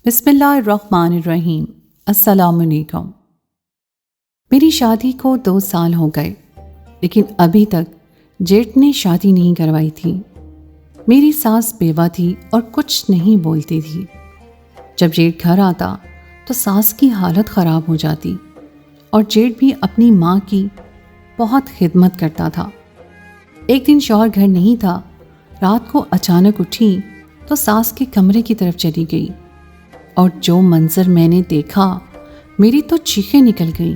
بسم اللہ الرحمن الرحیم۔ السلام علیکم۔ میری شادی کو 2 سال ہو گئے، لیکن ابھی تک جیٹھ نے شادی نہیں کروائی تھی۔ میری ساس بیوہ تھی اور کچھ نہیں بولتی تھی۔ جب جیٹھ گھر آتا تو ساس کی حالت خراب ہو جاتی اور جیٹھ بھی اپنی ماں کی بہت خدمت کرتا تھا۔ ایک دن شوہر گھر نہیں تھا، رات کو اچانک اٹھی تو ساس کے کمرے کی طرف چلی گئی، اور جو منظر میں نے دیکھا میری تو چیخیں نکل گئیں،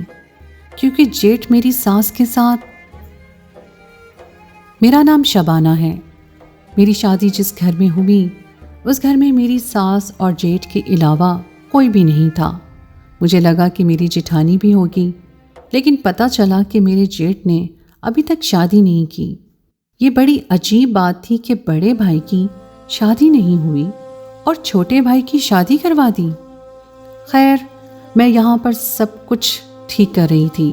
کیونکہ جیٹھ میری ساس کے ساتھ۔ میرا نام شبانہ ہے۔ میری شادی جس گھر میں ہوئی اس گھر میں میری ساس اور جیٹھ کے علاوہ کوئی بھی نہیں تھا۔ مجھے لگا کہ میری جیٹھانی بھی ہوگی، لیکن پتہ چلا کہ میرے جیٹھ نے ابھی تک شادی نہیں کی۔ یہ بڑی عجیب بات تھی کہ بڑے بھائی کی شادی نہیں ہوئی اور چھوٹے بھائی کی شادی کروا دی۔ خیر، میں یہاں پر سب کچھ ٹھیک کر رہی تھی،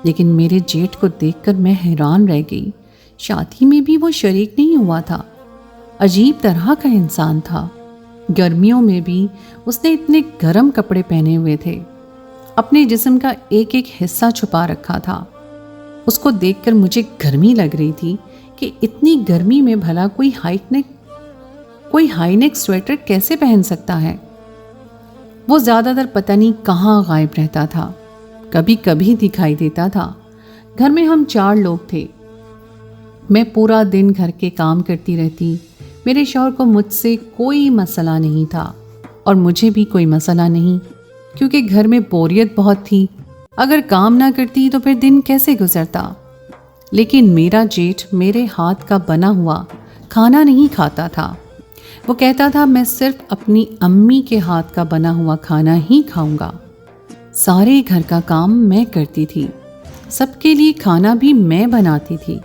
لیکن میرے جیٹھ کو دیکھ کر میں حیران رہ گئی۔ شادی میں بھی وہ شریک نہیں ہوا تھا۔ عجیب طرح کا انسان تھا۔ گرمیوں میں بھی اس نے اتنے گرم کپڑے پہنے ہوئے تھے، اپنے جسم کا ایک ایک حصہ چھپا رکھا تھا۔ اس کو دیکھ کر مجھے گرمی لگ رہی تھی کہ اتنی گرمی میں بھلا کوئی ہائی نیک سویٹر کیسے پہن سکتا ہے۔ وہ زیادہ تر پتہ نہیں کہاں غائب رہتا تھا، کبھی کبھی دکھائی دیتا تھا۔ گھر میں ہم 4 لوگ تھے۔ میں پورا دن گھر کے کام کرتی رہتی۔ میرے شوہر کو مجھ سے کوئی مسئلہ نہیں تھا اور مجھے بھی کوئی مسئلہ نہیں، کیونکہ گھر میں بوریت بہت تھی۔ اگر کام نہ کرتی تو پھر دن کیسے گزرتا۔ لیکن میرا جیٹھ میرے ہاتھ کا بنا ہوا کھانا نہیں کھاتا تھا۔ وہ کہتا تھا میں صرف اپنی امی کے ہاتھ کا بنا ہوا کھانا ہی کھاؤں گا۔ سارے گھر کا کام میں کرتی تھی، سب کے لیے کھانا بھی میں بناتی تھی،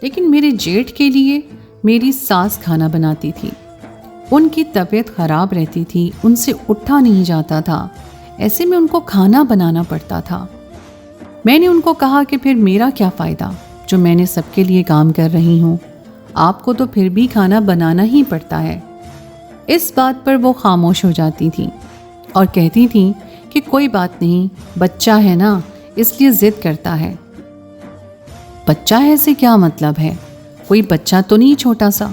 لیکن میرے جیٹھ کے لیے میری ساس کھانا بناتی تھی۔ ان کی طبیعت خراب رہتی تھی، ان سے اٹھا نہیں جاتا تھا، ایسے میں ان کو کھانا بنانا پڑتا تھا۔ میں نے ان کو کہا کہ پھر میرا کیا فائدہ جو میں نے سب کے لیے کام کر رہی ہوں، آپ کو تو پھر بھی کھانا بنانا ہی پڑتا ہے۔ اس بات پر وہ خاموش ہو جاتی تھیں اور کہتی تھیں کہ کوئی بات نہیں، بچہ ہے نا، اس لیے ضد کرتا ہے۔ بچہ ہے سے کیا مطلب ہے؟ کوئی بچہ تو نہیں چھوٹا سا،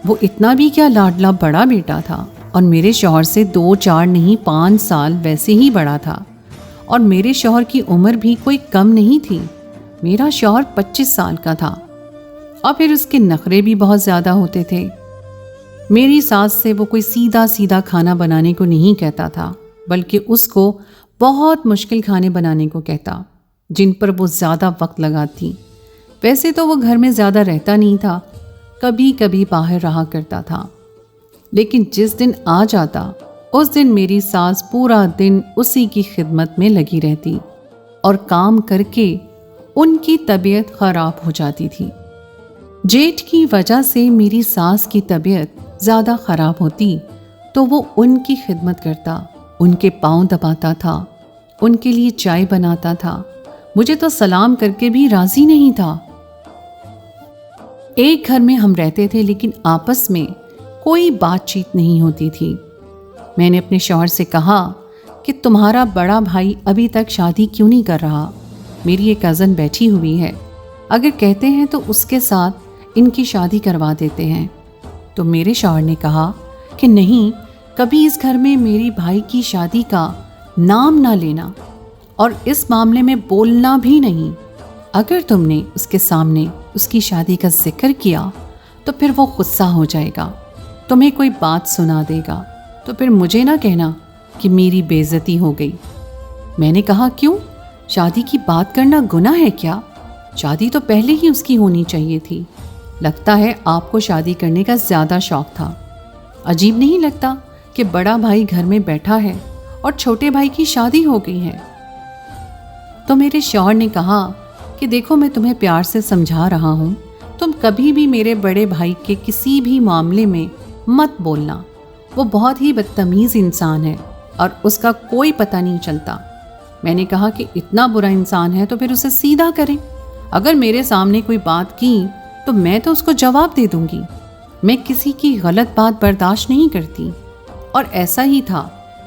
وہ اتنا بھی کیا لاڈلا بڑا بیٹا تھا، اور میرے شوہر سے 2 4 نہیں 5 سال ویسے ہی بڑا تھا، اور میرے شوہر کی عمر بھی کوئی کم نہیں تھی۔ میرا شوہر 25 سال کا تھا، اور پھر اس کے نخرے بھی بہت زیادہ ہوتے تھے۔ میری ساس سے وہ کوئی سیدھا کھانا بنانے کو نہیں کہتا تھا، بلکہ اس کو بہت مشکل کھانے بنانے کو کہتا، جن پر وہ زیادہ وقت لگاتی۔ ویسے تو وہ گھر میں زیادہ رہتا نہیں تھا، کبھی کبھی باہر رہا کرتا تھا، لیکن جس دن آ جاتا اس دن میری ساس پورا دن اسی کی خدمت میں لگی رہتی، اور کام کر کے ان کی طبیعت خراب ہو جاتی تھی۔ جیٹھ کی وجہ سے میری ساس کی طبیعت زیادہ خراب ہوتی تو وہ ان کی خدمت کرتا، ان کے پاؤں دباتا تھا، ان کے لیے چائے بناتا تھا، مجھے تو سلام کر کے بھی راضی نہیں تھا۔ ایک گھر میں ہم رہتے تھے، لیکن آپس میں کوئی بات چیت نہیں ہوتی تھی۔ میں نے اپنے شوہر سے کہا کہ تمہارا بڑا بھائی ابھی تک شادی کیوں نہیں کر رہا؟ میری ایک کزن بیٹھی ہوئی ہے، اگر کہتے ہیں تو اس کے ساتھ ان کی شادی کروا دیتے ہیں۔ تو میرے شوہر نے کہا کہ نہیں، کبھی اس گھر میں میری بھائی کی شادی کا نام نہ لینا، اور اس معاملے میں بولنا بھی نہیں۔ اگر تم نے اس کے سامنے اس کی شادی کا ذکر کیا تو پھر وہ غصہ ہو جائے گا، تمہیں کوئی بات سنا دے گا، تو پھر مجھے نہ کہنا کہ میری بے عزتی ہو گئی۔ میں نے کہا کیوں؟ شادی کی بات کرنا گناہ ہے کیا؟ شادی تو پہلے ہی اس کی ہونی چاہیے تھی۔ لگتا ہے آپ کو شادی کرنے کا زیادہ شوق تھا۔ عجیب نہیں لگتا کہ بڑا بھائی گھر میں بیٹھا ہے اور چھوٹے بھائی کی شادی ہو گئی ہے۔ تو میرے شوہر نے کہا کہ دیکھو، میں تمہیں پیار سے سمجھا رہا ہوں، تم کبھی بھی میرے بڑے بھائی کے کسی بھی معاملے میں مت بولنا، وہ بہت ہی بدتمیز انسان ہے اور اس کا کوئی پتہ نہیں چلتا۔ میں نے کہا کہ اتنا برا انسان ہے تو پھر اسے سیدھا کریں، اگر میرے سامنے کوئی بات کی تو میں تو اس کو جواب دے دوں گی۔ میں کسی کی غلط بات برداشت نہیں کرتی، اور ایسا ہی تھا۔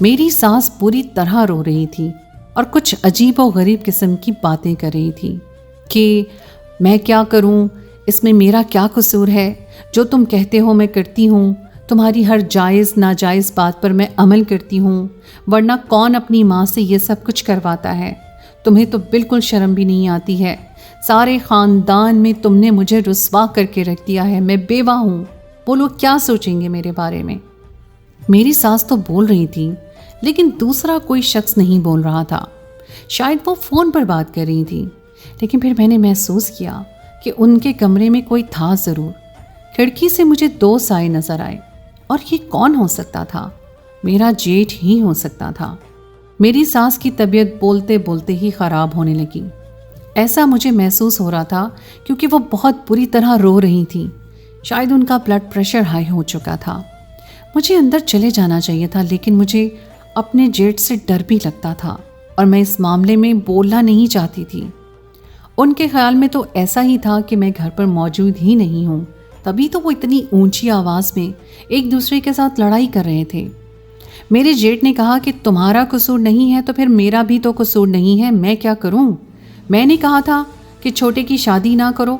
میری ساس پوری طرح رو رہی تھی اور کچھ عجیب و غریب قسم کی باتیں کر رہی تھی کہ میں کیا کروں، اس میں میرا کیا قصور ہے، جو تم کہتے ہو میں کرتی ہوں، تمہاری ہر جائز ناجائز بات پر میں عمل کرتی ہوں، ورنہ کون اپنی ماں سے یہ سب کچھ کرواتا ہے، تمہیں تو بالکل شرم بھی نہیں آتی ہے، سارے خاندان میں تم نے مجھے رسوا کر کے رکھ دیا ہے، میں بیوہ ہوں، وہ لوگ کیا سوچیں گے میرے بارے میں۔ میری ساس تو بول رہی تھی لیکن دوسرا کوئی شخص نہیں بول رہا تھا، شاید وہ فون پر بات کر رہی تھی، لیکن پھر میں نے محسوس کیا کہ ان کے کمرے میں کوئی تھا ضرور۔ کھڑکی سے مجھے 2 سائے نظر آئے، اور یہ کون ہو سکتا تھا؟ میرا جیٹھ ہی ہو سکتا تھا۔ میری ساس کی طبیعت بولتے بولتے ہی خراب ہونے لگی، ایسا مجھے محسوس ہو رہا تھا کیونکہ وہ بہت بری طرح رو رہی تھی، شاید ان کا بلڈ پریشر ہائی ہو چکا تھا۔ مجھے اندر چلے جانا چاہیے تھا، لیکن مجھے اپنے جیٹھ سے ڈر بھی لگتا تھا اور میں اس معاملے میں بولنا نہیں چاہتی تھی۔ ان کے خیال میں تو ایسا ہی تھا کہ میں گھر پر موجود ہی نہیں ہوں، تبھی تو وہ اتنی اونچی آواز میں ایک دوسرے کے ساتھ لڑائی کر رہے تھے۔ میرے جیٹھ نے کہا کہ تمہارا قصور نہیں ہے تو پھر میرا بھی تو قصور نہیں ہے، میں کیا کروں؟ میں نے کہا تھا کہ چھوٹے کی شادی نہ کرو،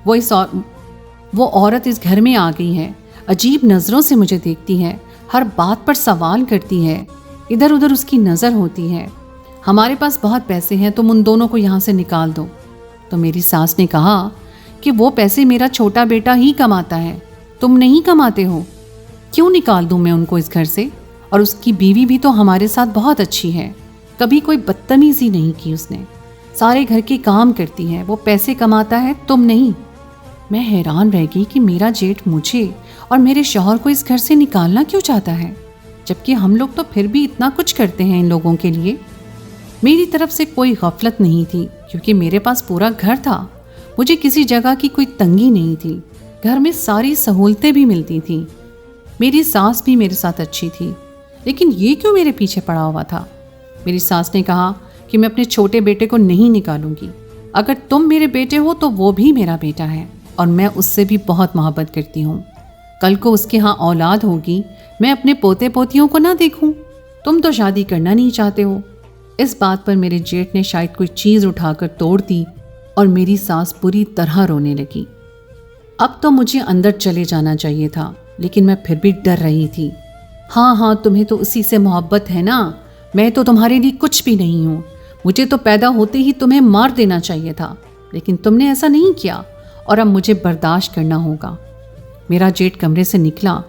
وہ عورت اس گھر میں آ گئی ہے، عجیب نظروں سے مجھے دیکھتی ہے، ہر بات پر سوال کرتی ہے، ادھر ادھر اس کی نظر ہوتی ہے، ہمارے پاس بہت پیسے ہیں، تم ان دونوں کو یہاں سے نکال دو۔ تو میری ساس نے کہا کہ وہ پیسے میرا چھوٹا بیٹا ہی کماتا ہے، تم نہیں کماتے ہو، کیوں نکال دوں میں ان کو اس گھر سے؟ اور اس کی بیوی بھی تو ہمارے ساتھ بہت اچھی ہے، کبھی کوئی بدتمیزی نہیں کی اس نے، سارے گھر کے کام کرتی ہے، وہ پیسے کماتا ہے، تم نہیں۔ میں حیران رہ گئی کہ میرا جیٹھ مجھے اور میرے شوہر کو اس گھر سے نکالنا کیوں چاہتا ہے، جبکہ ہم لوگ تو پھر بھی اتنا کچھ کرتے ہیں ان لوگوں کے لیے۔ میری طرف سے کوئی غفلت نہیں تھی کیونکہ میرے پاس پورا گھر تھا، مجھے کسی جگہ کی کوئی تنگی نہیں تھی، گھر میں ساری سہولتیں بھی ملتی تھیں، میری ساس بھی میرے ساتھ اچھی تھی، لیکن یہ کیوں میرے پیچھے پڑا ہوا تھا؟ میری ساس نے کہا کہ میں اپنے چھوٹے بیٹے کو نہیں نکالوں گی، اگر تم میرے بیٹے ہو تو وہ بھی میرا بیٹا ہے اور میں اس سے بھی بہت محبت کرتی ہوں، کل کو اس کے ہاں اولاد ہوگی، میں اپنے پوتے پوتیوں کو نہ دیکھوں، تم تو شادی کرنا نہیں چاہتے ہو۔ اس بات پر میرے جیٹھ نے شاید کوئی چیز اٹھا کر توڑ دی اور میری ساس پوری طرح رونے لگی۔ اب تو مجھے اندر چلے جانا چاہیے تھا، لیکن میں پھر بھی ڈر رہی تھی۔ ہاں تمہیں تو اسی سے محبت ہے نا، میں تو تمہارے لیے کچھ بھی نہیں ہوں، مجھے تو پیدا ہوتے ہی تمہیں مار دینا چاہیے تھا، لیکن تم نے ایسا نہیں کیا اور اب مجھے برداشت کرنا ہوگا۔ میرا جیٹھ کمرے سے نکلا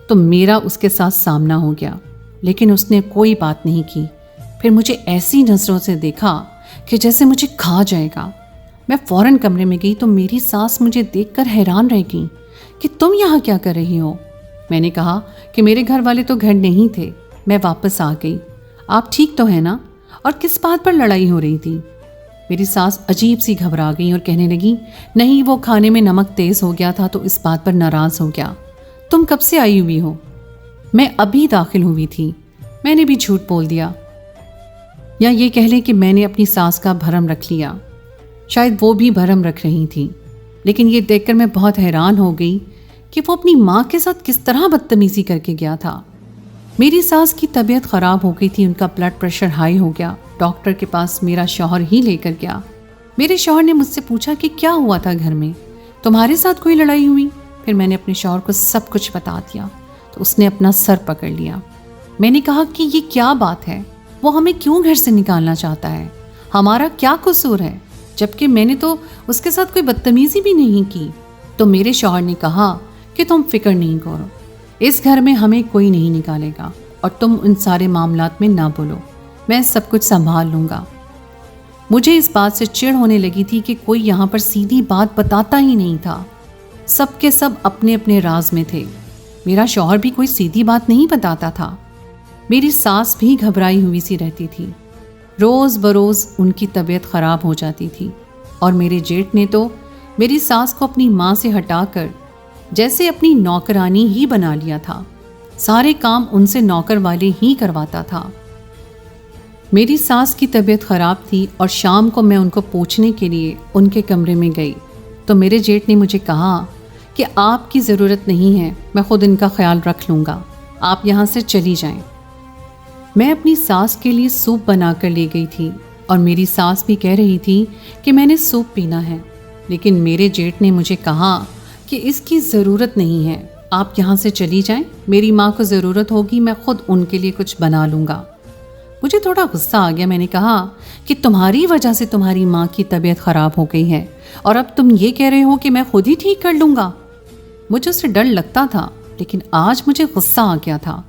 تو میرا اس کے ساتھ سامنا ہو گیا، لیکن اس نے کوئی بات نہیں کی، پھر مجھے ایسی نظروں سے دیکھا کہ جیسے مجھے کھا جائے گا۔ میں فوراً کمرے میں گئی تو میری ساس مجھے دیکھ کر حیران رہ گئی کہ تم یہاں کیا کر رہی ہو؟ میں نے کہا کہ میرے گھر والے تو گھر نہیں تھے، میں واپس آ گئی، آپ ٹھیک تو ہیں نا؟ اور کس بات پر لڑائی ہو رہی تھی؟ میری ساس عجیب سی گھبرا گئی اور کہنے لگی، نہیں وہ کھانے میں نمک تیز ہو گیا تھا تو اس بات پر ناراض ہو گیا۔ تم کب سے آئی ہوئی ہو؟ میں ابھی داخل ہوئی تھی۔ میں نے بھی جھوٹ بول دیا، یا یہ کہہ لیں کہ میں نے اپنی ساس کا بھرم رکھ لیا، شاید وہ بھی بھرم رکھ رہی تھی، لیکن یہ دیکھ کر میں بہت حیران ہو گئی کہ وہ اپنی ماں کے ساتھ کس طرح بدتمیزی کر کے گیا تھا۔ میری ساس کی طبیعت خراب ہو گئی تھی، ان کا بلڈ پریشر ہائی ہو گیا، ڈاکٹر کے پاس میرا شوہر ہی لے کر گیا۔ میرے شوہر نے مجھ سے پوچھا کہ کیا ہوا تھا گھر میں، تمہارے ساتھ کوئی لڑائی ہوئی؟ پھر میں نے اپنے شوہر کو سب کچھ بتا دیا تو اس نے اپنا سر پکڑ لیا۔ میں نے کہا کہ یہ کیا بات ہے، وہ ہمیں کیوں گھر سے نکالنا چاہتا ہے، ہمارا کیا قصور ہے، جبکہ میں نے تو اس کے ساتھ کوئی بدتمیزی بھی نہیں کی۔ تو میرے شوہر نے کہا کہ تم فکر نہیں کرو، اس گھر میں ہمیں کوئی نہیں نکالے گا اور تم ان سارے معاملات میں نہ بولو، میں سب کچھ سنبھال لوں گا۔ مجھے اس بات سے چڑ ہونے لگی تھی کہ کوئی یہاں پر سیدھی بات بتاتا ہی نہیں تھا، سب کے سب اپنے اپنے راز میں تھے، میرا شوہر بھی کوئی سیدھی بات نہیں بتاتا تھا۔ میری ساس بھی گھبرائی ہوئی سی رہتی تھی، روز بروز ان کی طبیعت خراب ہو جاتی تھی، اور میرے جیٹھ نے تو میری ساس کو اپنی ماں سے ہٹا کر جیسے اپنی نوکرانی ہی بنا لیا تھا، سارے کام ان سے نوکر والے ہی کرواتا تھا۔ میری ساس کی طبیعت خراب تھی اور شام کو میں ان کو پوچھنے کے لیے ان کے کمرے میں گئی تو میرے جیٹھ نے مجھے کہا کہ آپ کی ضرورت نہیں ہے، میں خود ان کا خیال رکھ لوں گا، آپ یہاں سے چلی جائیں۔ میں اپنی ساس کے لیے سوپ بنا کر لے گئی تھی اور میری ساس بھی کہہ رہی تھی کہ میں نے سوپ پینا ہے، لیکن میرے جیٹھ نے مجھے کہا کہ اس کی ضرورت نہیں ہے، آپ یہاں سے چلی جائیں، میری ماں کو ضرورت ہوگی میں خود ان کے لیے کچھ بنا لوں گا۔ مجھے تھوڑا غصہ آ گیا، میں نے کہا کہ تمہاری وجہ سے تمہاری ماں کی طبیعت خراب ہو گئی ہے اور اب تم یہ کہہ رہے ہو کہ میں خود ہی ٹھیک کر لوں گا۔ مجھے اس سے ڈر لگتا تھا، لیکن آج مجھے غصہ آ گیا تھا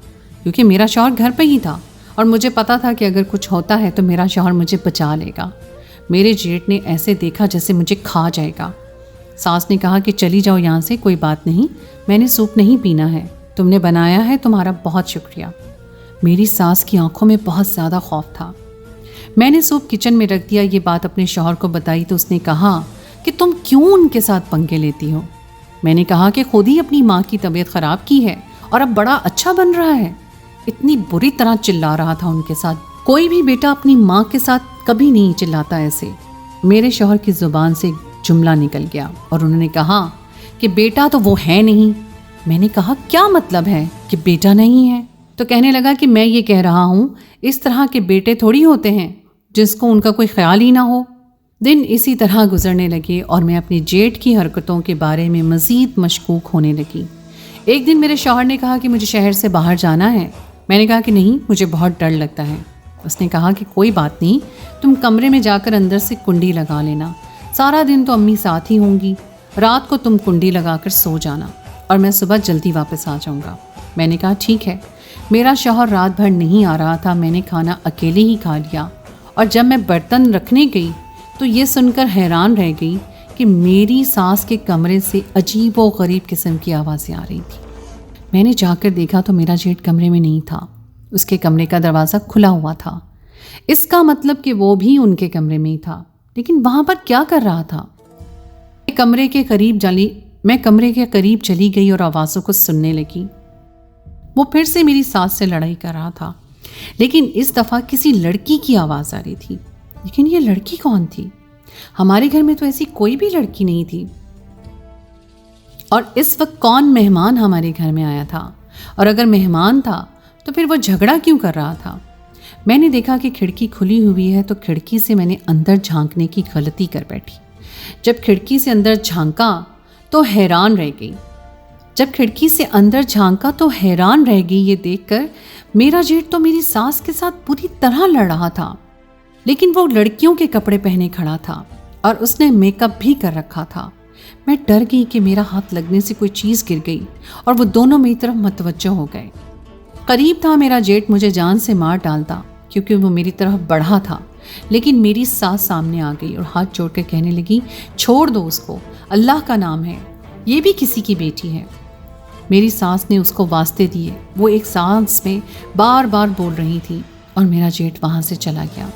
کیونکہ میرا شوہر گھر پہ ہی تھا اور مجھے پتا تھا کہ اگر کچھ ہوتا ہے تو میرا شوہر مجھے بچا لے گا۔ میرے جیٹھ نے ایسے دیکھا جیسے مجھے کھا جائے گا۔ ساس نے کہا کہ چلی جاؤ یہاں سے، کوئی بات نہیں، میں نے سوپ نہیں پینا ہے، تم نے بنایا ہے، تمہارا بہت شکریہ۔ میری ساس کی آنکھوں میں بہت زیادہ خوف تھا۔ میں نے سوپ کچن میں رکھ دیا، یہ بات اپنے شوہر کو بتائی تو اس نے کہا کہ تم کیوں ان کے ساتھ پنگے لیتی ہو؟ میں نے کہا کہ خود ہی اپنی ماں کی طبیعت خراب کی ہے اور اب بڑا اچھا بن رہا ہے۔ اتنی بری طرح چلا رہا تھا ان کے ساتھ، کوئی بھی بیٹا اپنی ماں کے ساتھ کبھی نہیں چلاتا ایسے۔ میرے شوہر کی زبان سے ایک جملہ نکل گیا اور انہوں نے کہا کہ بیٹا تو وہ ہے نہیں۔ میں نے کہا کیا مطلب ہے کہ بیٹا نہیں ہے؟ تو کہنے لگا کہ میں یہ کہہ رہا ہوں اس طرح کے بیٹے تھوڑی ہوتے ہیں جس کو ان کا کوئی خیال ہی نہ ہو۔ دن اسی طرح گزرنے لگے اور میں اپنی جیٹھ کی حرکتوں کے بارے میں مزید مشکوک ہونے لگی۔ ایک دن میرے شوہر نے کہا کہ مجھے شہر سے باہر جانا ہے۔ میں نے کہا کہ نہیں، مجھے بہت ڈر لگتا ہے۔ اس نے کہا کہ کوئی بات نہیں، تم کمرے میں جا کر اندر سے کنڈی لگا لینا، سارا دن تو امی ساتھ ہی ہوں گی، رات کو تم کنڈی لگا کر سو جانا اور میں صبح جلدی واپس آ جاؤں گا۔ میں نے کہا ٹھیک ہے۔ میرا شوہر رات بھر نہیں آ رہا تھا، میں نے کھانا اکیلے ہی کھا لیا اور جب میں برتن رکھنے گئی تو یہ سن کر حیران رہ گئی کہ میری ساس کے کمرے سے عجیب و غریب قسم کی آوازیں آ رہی تھیں۔ میں نے جا کر دیکھا تو میرا جیٹھ کمرے میں نہیں تھا، اس کے کمرے کا دروازہ کھلا ہوا تھا۔ اس کا مطلب کہ وہ بھی ان کے کمرے میں ہی تھا، لیکن وہاں پر کیا کر رہا تھا؟ میں کمرے کے قریب چلی گئی اور آوازوں کو سننے لگی۔ وہ پھر سے میری ساس سے لڑائی کر رہا تھا، لیکن اس دفعہ کسی لڑکی کی آواز آ رہی تھی۔ لیکن یہ لڑکی کون تھی؟ ہمارے گھر میں تو ایسی کوئی بھی لڑکی نہیں تھی۔ اور اس وقت کون مہمان ہمارے گھر میں آیا تھا؟ اور اگر مہمان تھا تو پھر وہ جھگڑا کیوں کر رہا تھا؟ میں نے دیکھا کہ کھڑکی کھلی ہوئی ہے تو کھڑکی سے میں نے اندر جھانکنے کی غلطی کر بیٹھی۔ جب کھڑکی سے اندر جھانکا تو حیران رہ گئی یہ دیکھ کر میرا جیٹھ تو میری ساس کے ساتھ پوری طرح لڑ رہا تھا، لیکن وہ لڑکیوں کے کپڑے پہنے کھڑا تھا اور اس نے میک اپ بھی کر رکھا تھا۔ میں ڈر گئی کہ میرا ہاتھ لگنے سے کوئی چیز گر گئی اور وہ دونوں میری طرف متوجہ ہو گئے۔ قریب تھا میرا جیٹھ مجھے جان سے مار ڈالتا کیونکہ وہ میری طرف بڑھا تھا، لیکن میری ساس سامنے آ گئی اور ہاتھ جوڑ کر کہنے لگی چھوڑ دو اس کو، اللہ کا نام ہے، یہ بھی کسی کی بیٹی ہے۔ میری ساس نے اس کو واسطے دیے، وہ ایک سانس میں بار بار بول رہی تھی اور میرا جیٹھ وہاں سے چلا گیا۔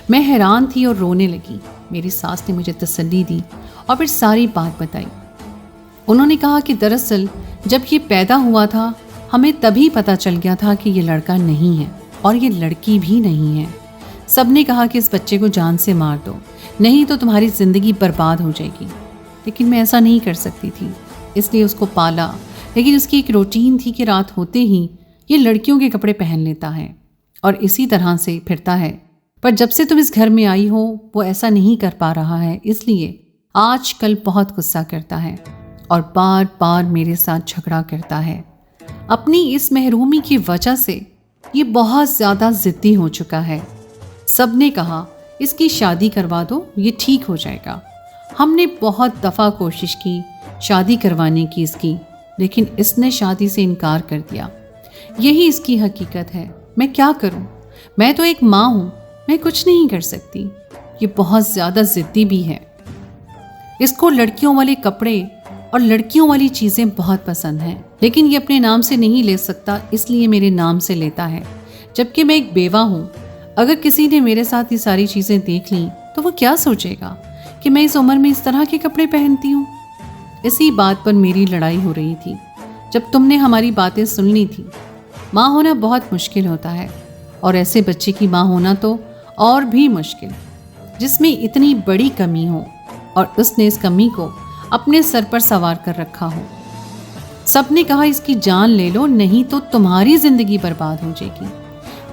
میں حیران تھی اور رونے لگی۔ میری ساس نے مجھے تسلی دی اور پھر ساری بات بتائی۔ انہوں نے کہا کہ دراصل جب یہ پیدا ہوا تھا ہمیں تبھی پتہ چل گیا تھا کہ یہ لڑکا نہیں ہے اور یہ لڑکی بھی نہیں ہے۔ سب نے کہا کہ اس بچے کو جان سے مار دو، نہیں تو تمہاری زندگی برباد ہو جائے گی، لیکن میں ایسا نہیں کر سکتی تھی، اس لیے اس کو پالا۔ لیکن اس کی ایک روٹین تھی کہ رات ہوتے ہی یہ لڑکیوں کے کپڑے پہن لیتا ہے اور اسی طرح سے پھرتا ہے، پر جب سے تم اس گھر میں آئی ہو وہ ایسا نہیں کر پا رہا ہے، اس لیے آج کل بہت غصہ کرتا ہے اور بار بار میرے ساتھ جھگڑا کرتا ہے۔ اپنی اس محرومی کی وجہ سے یہ بہت زیادہ ضدی ہو چکا ہے۔ سب نے کہا اس کی شادی کروا دو، یہ ٹھیک ہو جائے گا۔ ہم نے بہت دفعہ کوشش کی شادی کروانے کی اس کی، لیکن اس نے شادی سے انکار کر دیا۔ یہی اس کی حقیقت ہے، میں کیا کروں؟ میں تو ایک ماں ہوں، میں کچھ نہیں کر سکتی۔ یہ بہت زیادہ ضدی بھی ہے، اس کو لڑکیوں والے کپڑے اور لڑکیوں والی چیزیں بہت پسند ہیں، لیکن یہ اپنے نام سے نہیں لے سکتا، اس لیے میرے نام سے لیتا ہے، جبکہ میں ایک بیوہ ہوں۔ اگر کسی نے میرے ساتھ یہ ساری چیزیں دیکھ لیں تو وہ کیا سوچے گا کہ میں اس عمر میں اس طرح کے کپڑے پہنتی ہوں؟ اسی بات پر میری لڑائی ہو رہی تھی جب تم نے ہماری باتیں سن لی تھی۔ ماں ہونا بہت مشکل ہوتا ہے اور ایسے بچے کی ماں ہونا تو اور بھی مشکل، جس میں اتنی بڑی کمی ہو اور اس نے اس کمی کو اپنے سر پر سوار کر رکھا ہو۔ سب نے کہا اس کی جان لے لو، نہیں تو تمہاری زندگی برباد ہو جائے گی۔